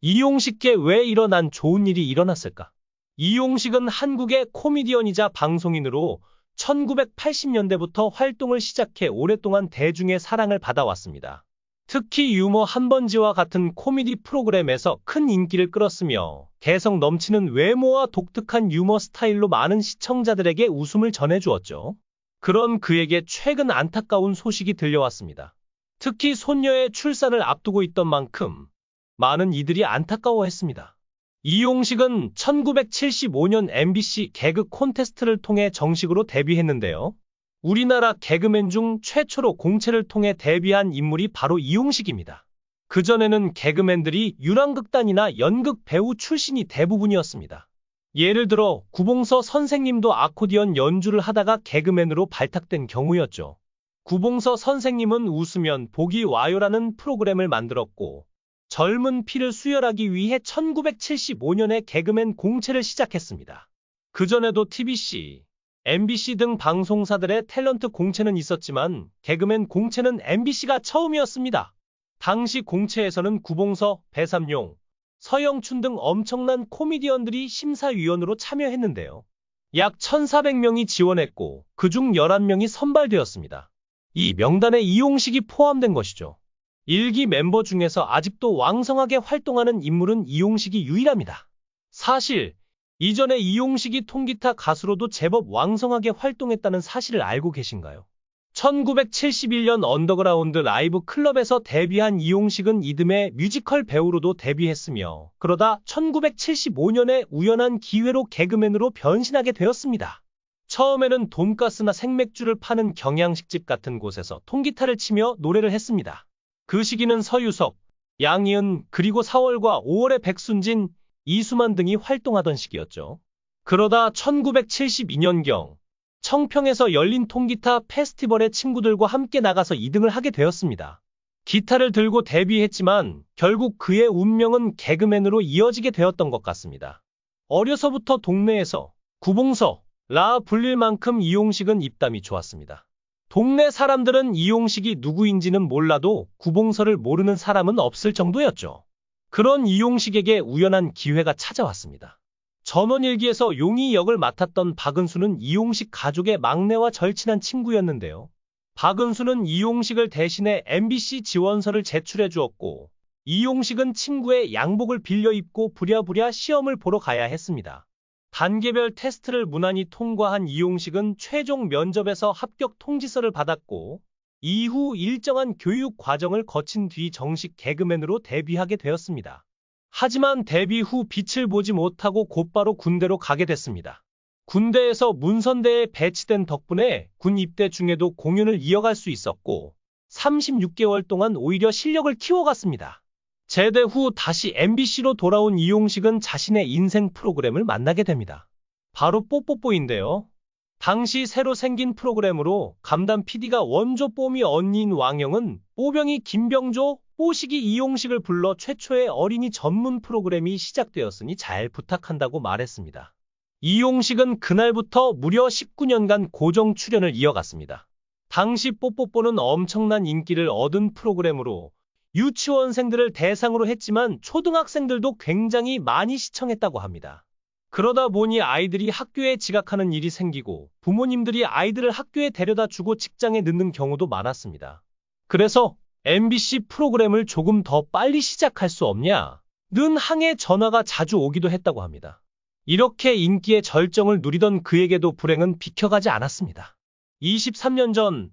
이용식께 왜 일어난 좋은 일이 일어났을까? 이용식은 한국의 코미디언이자 방송인으로 1980년대부터 활동을 시작해 오랫동안 대중의 사랑을 받아왔습니다. 특히 유머 한번지와 같은 코미디 프로그램에서 큰 인기를 끌었으며 개성 넘치는 외모와 독특한 유머 스타일로 많은 시청자들에게 웃음을 전해주었죠. 그런 그에게 최근 안타까운 소식이 들려왔습니다. 특히 손녀의 출산을 앞두고 있던 만큼 많은 이들이 안타까워했습니다. 이용식은 1975년 MBC 개그 콘테스트를 통해 정식으로 데뷔했는데요. 우리나라 개그맨 중 최초로 공채를 통해 데뷔한 인물이 바로 이용식입니다. 그전에는 개그맨들이 유랑극단이나 연극 배우 출신이 대부분이었습니다. 예를 들어 구봉서 선생님도 아코디언 연주를 하다가 개그맨으로 발탁된 경우였죠. 구봉서 선생님은 웃으면 복이 와요라는 프로그램을 만들었고 젊은 피를 수혈하기 위해 1975년에 개그맨 공채를 시작했습니다. 그전에도 TBC, MBC 등 방송사들의 탤런트 공채는 있었지만 개그맨 공채는 MBC가 처음이었습니다. 당시 공채에서는 구봉서, 배삼룡, 서영춘 등 엄청난 코미디언들이 심사위원으로 참여했는데요. 약 1,400명이 지원했고 그중 11명이 선발되었습니다. 이 명단에 이용식이 포함된 것이죠. 일기 멤버 중에서 아직도 왕성하게 활동하는 인물은 이용식이 유일합니다. 사실 이전에 이용식이 통기타 가수로도 제법 왕성하게 활동했다는 사실을 알고 계신가요? 1971년 언더그라운드 라이브 클럽에서 데뷔한 이용식은 이듬해 뮤지컬 배우로도 데뷔했으며 그러다 1975년에 우연한 기회로 개그맨으로 변신하게 되었습니다. 처음에는 돈가스나 생맥주를 파는 경양식집 같은 곳에서 통기타를 치며 노래를 했습니다. 그 시기는 서유석, 양희은 그리고 4월과 5월의 백순진, 이수만 등이 활동하던 시기였죠. 그러다 1972년경 청평에서 열린 통기타 페스티벌에 친구들과 함께 나가서 2등을 하게 되었습니다. 기타를 들고 데뷔했지만 결국 그의 운명은 개그맨으로 이어지게 되었던 것 같습니다. 어려서부터 동네에서 구봉서, 라 불릴 만큼 이용식은 입담이 좋았습니다. 동네 사람들은 이용식이 누구인지는 몰라도 구봉서를 모르는 사람은 없을 정도였죠. 그런 이용식에게 우연한 기회가 찾아왔습니다. 전원일기에서 용의 역을 맡았던 박은수는 이용식 가족의 막내와 절친한 친구였는데요. 박은수는 이용식을 대신해 MBC 지원서를 제출해 주었고 이용식은 친구의 양복을 빌려 입고 부랴부랴 시험을 보러 가야 했습니다. 단계별 테스트를 무난히 통과한 이용식은 최종 면접에서 합격 통지서를 받았고 이후 일정한 교육 과정을 거친 뒤 정식 개그맨으로 데뷔하게 되었습니다. 하지만 데뷔 후 빛을 보지 못하고 곧바로 군대로 가게 됐습니다. 군대에서 문선대에 배치된 덕분에 군 입대 중에도 공연을 이어갈 수 있었고 36개월 동안 오히려 실력을 키워갔습니다. 제대 후 다시 MBC로 돌아온 이용식은 자신의 인생 프로그램을 만나게 됩니다. 바로 뽀뽀뽀인데요. 당시 새로 생긴 프로그램으로 감담 PD가 원조 뽀미 언니인 왕영은 뽀병이 김병조, 뽀식이 이용식을 불러 최초의 어린이 전문 프로그램이 시작되었으니 잘 부탁한다고 말했습니다. 이용식은 그날부터 무려 19년간 고정 출연을 이어갔습니다. 당시 뽀뽀뽀는 엄청난 인기를 얻은 프로그램으로 유치원생들을 대상으로 했지만 초등학생들도 굉장히 많이 시청했다고 합니다. 그러다 보니 아이들이 학교에 지각하는 일이 생기고 부모님들이 아이들을 학교에 데려다 주고 직장에 늦는 경우도 많았습니다. 그래서 MBC 프로그램을 조금 더 빨리 시작할 수 없냐? 는 항해 전화가 자주 오기도 했다고 합니다. 이렇게 인기의 절정을 누리던 그에게도 불행은 비켜가지 않았습니다. 23년 전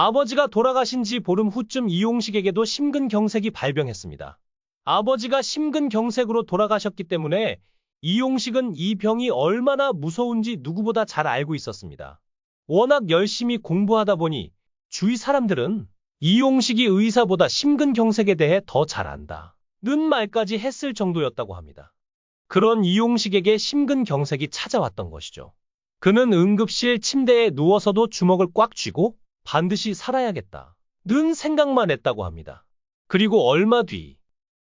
아버지가 돌아가신 지 보름 후쯤 이용식에게도 심근경색이 발병했습니다. 아버지가 심근경색으로 돌아가셨기 때문에 이용식은 이 병이 얼마나 무서운지 누구보다 잘 알고 있었습니다. 워낙 열심히 공부하다 보니 주위 사람들은 이용식이 의사보다 심근경색에 대해 더 잘 안다 는 말까지 했을 정도였다고 합니다. 그런 이용식에게 심근경색이 찾아왔던 것이죠. 그는 응급실 침대에 누워서도 주먹을 꽉 쥐고 반드시 살아야겠다 는 생각만 했다고 합니다. 그리고 얼마 뒤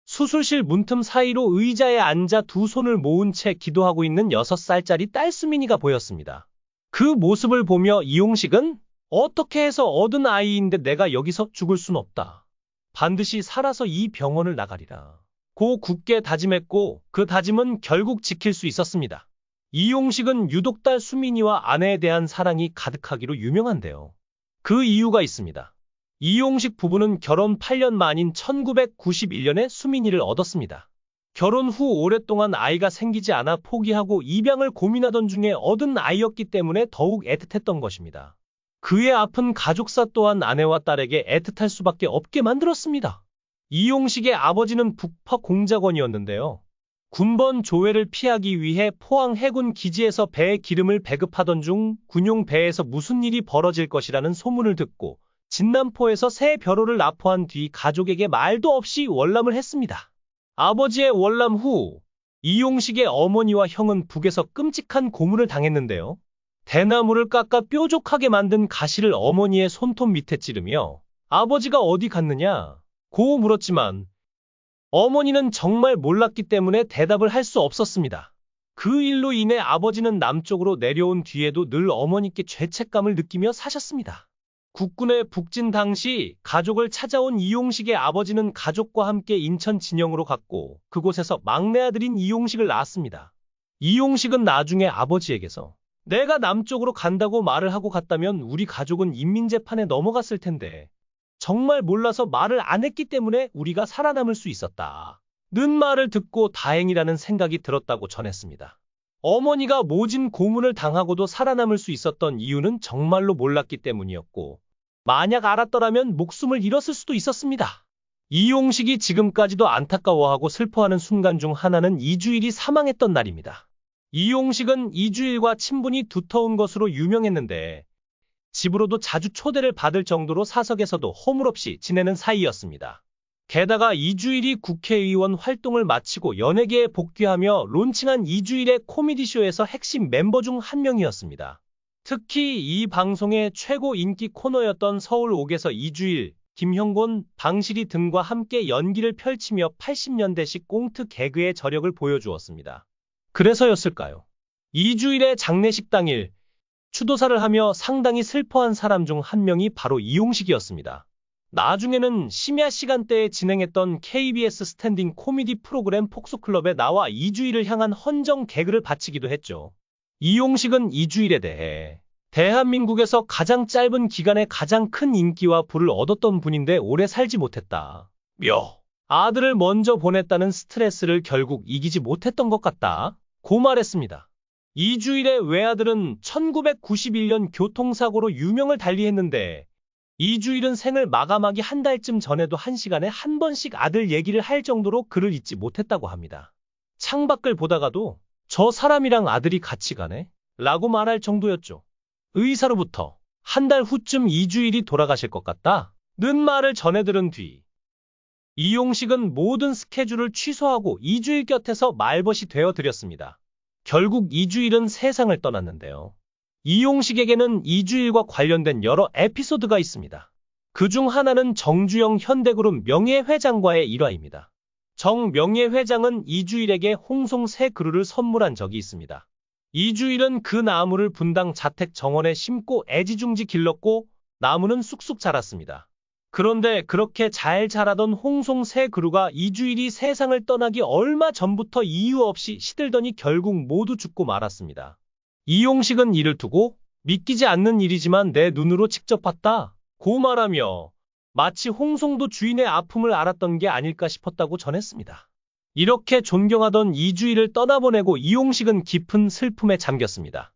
수술실 문틈 사이로 의자에 앉아 두 손을 모은 채 기도하고 있는 6살짜리 딸 수민이가 보였습니다. 그 모습을 보며 이용식은 어떻게 해서 얻은 아이인데 내가 여기서 죽을 순 없다. 반드시 살아서 이 병원을 나가리라 고 굳게 다짐했고 그 다짐은 결국 지킬 수 있었습니다. 이용식은 유독 딸 수민이와 아내에 대한 사랑이 가득하기로 유명한데요. 그 이유가 있습니다. 이용식 부부는 결혼 8년 만인 1991년에 수민이를 얻었습니다. 결혼 후 오랫동안 아이가 생기지 않아 포기하고 입양을 고민하던 중에 얻은 아이였기 때문에 더욱 애틋했던 것입니다. 그의 아픈 가족사 또한 아내와 딸에게 애틋할 수밖에 없게 만들었습니다. 이용식의 아버지는 북파 공작원이었는데요. 군번 조회를 피하기 위해 포항 해군 기지에서 배에 기름을 배급하던 중 군용 배에서 무슨 일이 벌어질 것이라는 소문을 듣고 진남포에서 새 벼로를 납포한 뒤 가족에게 말도 없이 월남을 했습니다. 아버지의 월남 후 이용식의 어머니와 형은 북에서 끔찍한 고문을 당했는데요. 대나무를 깎아 뾰족하게 만든 가시를 어머니의 손톱 밑에 찌르며 아버지가 어디 갔느냐 고 물었지만 어머니는 정말 몰랐기 때문에 대답을 할 수 없었습니다. 그 일로 인해 아버지는 남쪽으로 내려온 뒤에도 늘 어머니께 죄책감을 느끼며 사셨습니다. 국군에 북진 당시 가족을 찾아온 이용식의 아버지는 가족과 함께 인천 진영으로 갔고 그곳에서 막내 아들인 이용식을 낳았습니다. 이용식은 나중에 아버지에게서 내가 남쪽으로 간다고 말을 하고 갔다면 우리 가족은 인민재판에 넘어갔을 텐데 정말 몰라서 말을 안 했기 때문에 우리가 살아남을 수 있었다. 는 말을 듣고 다행이라는 생각이 들었다고 전했습니다. 어머니가 모진 고문을 당하고도 살아남을 수 있었던 이유는 정말로 몰랐기 때문이었고 만약 알았더라면 목숨을 잃었을 수도 있었습니다. 이용식이 지금까지도 안타까워하고 슬퍼하는 순간 중 하나는 이주일이 사망했던 날입니다. 이용식은 이주일과 친분이 두터운 것으로 유명했는데 집으로도 자주 초대를 받을 정도로 사석에서도 허물없이 지내는 사이였습니다. 게다가 이주일이 국회의원 활동을 마치고 연예계에 복귀하며 론칭한 이주일의 코미디쇼에서 핵심 멤버 중 한 명이었습니다. 특히 이 방송의 최고 인기 코너였던 서울 옥에서 이주일, 김형곤, 방실이 등과 함께 연기를 펼치며 80년대식 꽁트 개그의 저력을 보여주었습니다. 그래서였을까요? 이주일의 장례식 당일 추도사를 하며 상당히 슬퍼한 사람 중 한 명이 바로 이용식이었습니다. 나중에는 심야 시간대에 진행했던 KBS 스탠딩 코미디 프로그램 폭소클럽에 나와 이주일을 향한 헌정 개그를 바치기도 했죠. 이용식은 이주일에 대해 대한민국에서 가장 짧은 기간에 가장 큰 인기와 부를 얻었던 분인데 오래 살지 못했다. 아들을 먼저 보냈다는 스트레스를 결국 이기지 못했던 것 같다. 고 말했습니다. 이주일의 외아들은 1991년 교통사고로 유명을 달리했는데 이주일은 생을 마감하기 한 달쯤 전에도 1시간에 한 번씩 아들 얘기를 할 정도로 그를 잊지 못했다고 합니다. 창밖을 보다가도 저 사람이랑 아들이 같이 가네? 라고 말할 정도였죠. 의사로부터 한 달 후쯤 이주일이 돌아가실 것 같다? 는 말을 전해 들은 뒤 이용식은 모든 스케줄을 취소하고 이주일 곁에서 말벗이 되어 드렸습니다. 결국 이주일은 세상을 떠났는데요. 이용식에게는 이주일과 관련된 여러 에피소드가 있습니다. 그중 하나는 정주영 현대그룹 명예회장과의 일화입니다. 정 명예회장은 이주일에게 홍송 새 그루를 선물한 적이 있습니다. 이주일은 그 나무를 분당 자택 정원에 심고 애지중지 길렀고 나무는 쑥쑥 자랐습니다. 그런데 그렇게 잘 자라던 홍송 새 그루가 이주일이 세상을 떠나기 얼마 전부터 이유 없이 시들더니 결국 모두 죽고 말았습니다. 이용식은 이를 두고 믿기지 않는 일이지만 내 눈으로 직접 봤다 고 말하며 마치 홍송도 주인의 아픔을 알았던 게 아닐까 싶었다고 전했습니다. 이렇게 존경하던 이주일을 떠나보내고 이용식은 깊은 슬픔에 잠겼습니다.